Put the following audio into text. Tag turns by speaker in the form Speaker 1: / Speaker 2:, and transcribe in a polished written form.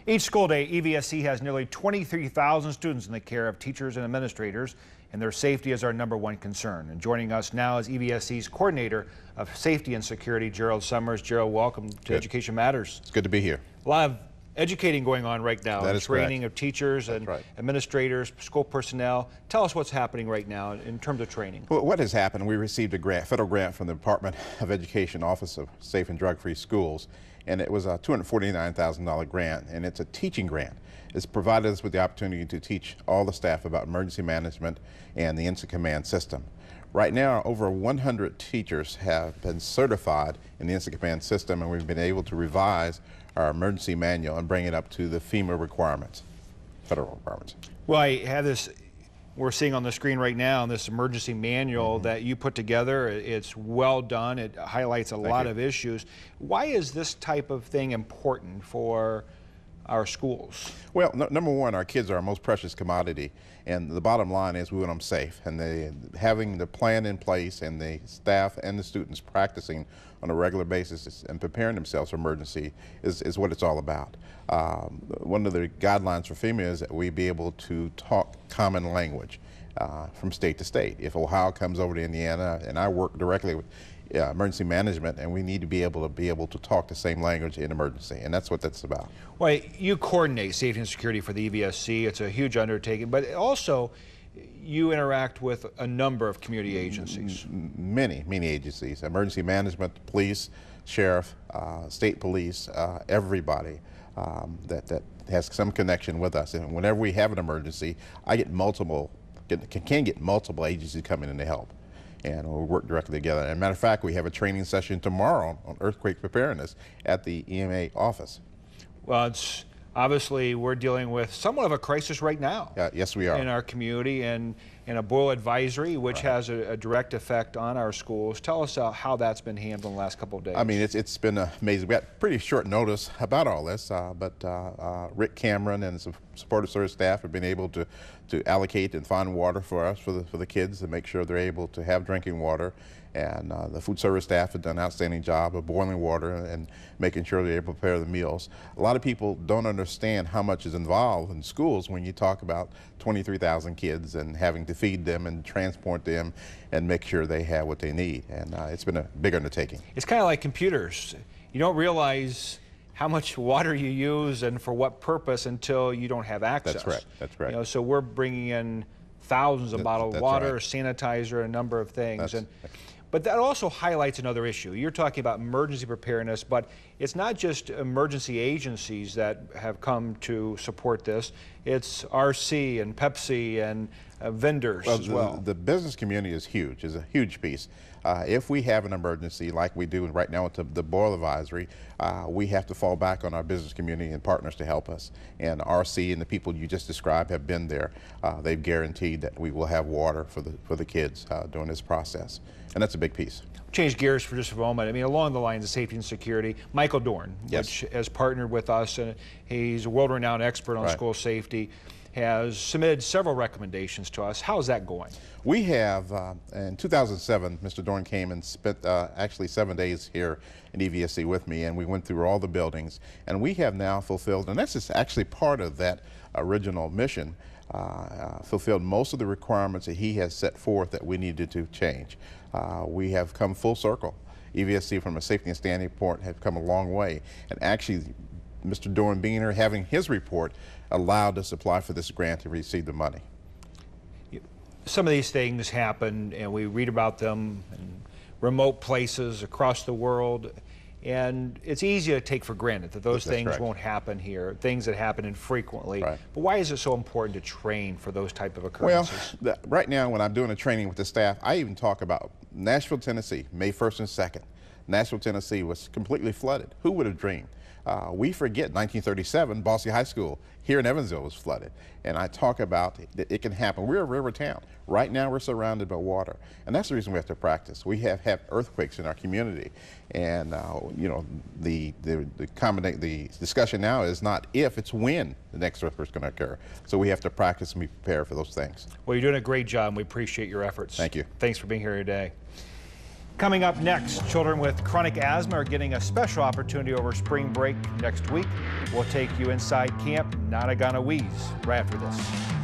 Speaker 1: Each school day, EVSC has nearly 23,000 students in the care of teachers and administrators, and their safety is our #1 concern. And joining us now is EVSC's Coordinator of Safety and Security, Gerald Summers. Gerald, welcome to Education Matters.
Speaker 2: It's good to be here.
Speaker 1: A lot of educating going on right now.
Speaker 2: That is
Speaker 1: training
Speaker 2: correct.
Speaker 1: of teachers and administrators, school personnel. Tell us what's happening right now in terms of training.
Speaker 2: Well, what has happened, we received a grant, federal grant from the Department of Education Office of Safe and Drug-Free Schools, and it was a $249,000 grant, and it's a teaching grant. It's provided us with the opportunity to teach all the staff about emergency management and the incident command system. Right now, over 100 teachers have been certified in the incident command system, and we've been able to revise our emergency manual and bring it up to the FEMA requirements, federal requirements.
Speaker 1: Well, I have this, we're seeing on the screen right now, this emergency manual that you put together. It's well done. It highlights a lot of issues. Why is this type of thing important for our schools?
Speaker 2: Well, number one, our kids are our most precious commodity, and the bottom line is we want them safe, and having the plan in place and the staff and the students practicing on a regular basis and preparing themselves for emergency is what it's all about. One of the guidelines for FEMA is that we be able to talk common language from state to state. If Ohio comes over to Indiana, and I work directly with emergency management, and we need to be able to talk the same language in emergency, and that's what that's about.
Speaker 1: Well, you coordinate safety and security for the EVSC. It's a huge undertaking, but also you interact with a number of community agencies.
Speaker 2: Many agencies: emergency management, police, sheriff, state police, everybody that has some connection with us. And whenever we have an emergency, I get can get multiple agencies coming in to help, and we'll work directly together. As a matter of fact, we have a training session tomorrow on earthquake preparedness at the EMA office.
Speaker 1: Well, it's obviously we're dealing with somewhat of a crisis right now.
Speaker 2: Yes, we are.
Speaker 1: In our community, and a boil advisory, which has a direct effect on our schools. Tell us how that's been handled in the last couple of days.
Speaker 2: I mean, it's been amazing. We got pretty short notice about all this, but Rick Cameron and some supportive service staff have been able to allocate and find water for us, for the kids, to make sure they're able to have drinking water. And the food service staff have done an outstanding job of boiling water and making sure they're able to prepare the meals. A lot of people don't understand how much is involved in schools when you talk about 23,000 kids and having to feed them and transport them and make sure they have what they need. And it's been a big undertaking.
Speaker 1: It's kind of like computers. You don't realize how much water you use and for what purpose until you don't have access.
Speaker 2: That's correct. That's correct.
Speaker 1: You know, so we're bringing in thousands of bottled water, sanitizer, a number of things. But that also highlights another issue. You're talking about emergency preparedness, but it's not just emergency agencies that have come to support this. It's RC and Pepsi and vendors as well.
Speaker 2: The business community is huge, is a huge piece. If we have an emergency like we do right now with the boil advisory, we have to fall back on our business community and partners to help us. And RC and the people you just described have been there. They've guaranteed that we will have water for the kids during this process. And that's a big piece.
Speaker 1: Change gears for just a moment. I mean, along the lines of safety and security, Michael Dorn, which has partnered with us, and he's a world-renowned expert on school safety, has submitted several recommendations to us. How is that going?
Speaker 2: We have, in 2007, Mr. Dorn came and spent actually 7 days here in EVSC with me, and we went through all the buildings, and we have now fulfilled, and this is actually part of that original mission, fulfilled most of the requirements that he has set forth that we needed to change. We have come full circle. EVSC, from a safety and standing point, have come a long way, and actually Mr. Dorn being here, having his report, allowed us to apply for this grant to receive the money.
Speaker 1: Some of these things happen, and we read about them in remote places across the world, and it's easy to take for granted that those things won't happen here, things that happen infrequently. But why is it so important to train for those type of occurrences?
Speaker 2: Well, right now when I'm doing a training with the staff, I even talk about Nashville, Tennessee, May 1st and 2nd. Nashville, Tennessee was completely flooded. Who would have dreamed? We forget 1937, Bosse High School here in Evansville was flooded. And I talk about that it can happen. We're a river town. Right now we're surrounded by water. And that's the reason we have to practice. We have had earthquakes in our community. And you know, the discussion now is not if, it's when the next earthquake is going to occur. So we have to practice and be prepared for those things.
Speaker 1: Well, you're doing a great job, and we appreciate your efforts.
Speaker 2: Thank you.
Speaker 1: Thanks for being here today. Coming up next, children with chronic asthma are getting a special opportunity over spring break next week. We'll take you inside Camp Not a Gonna Wheeze right after this.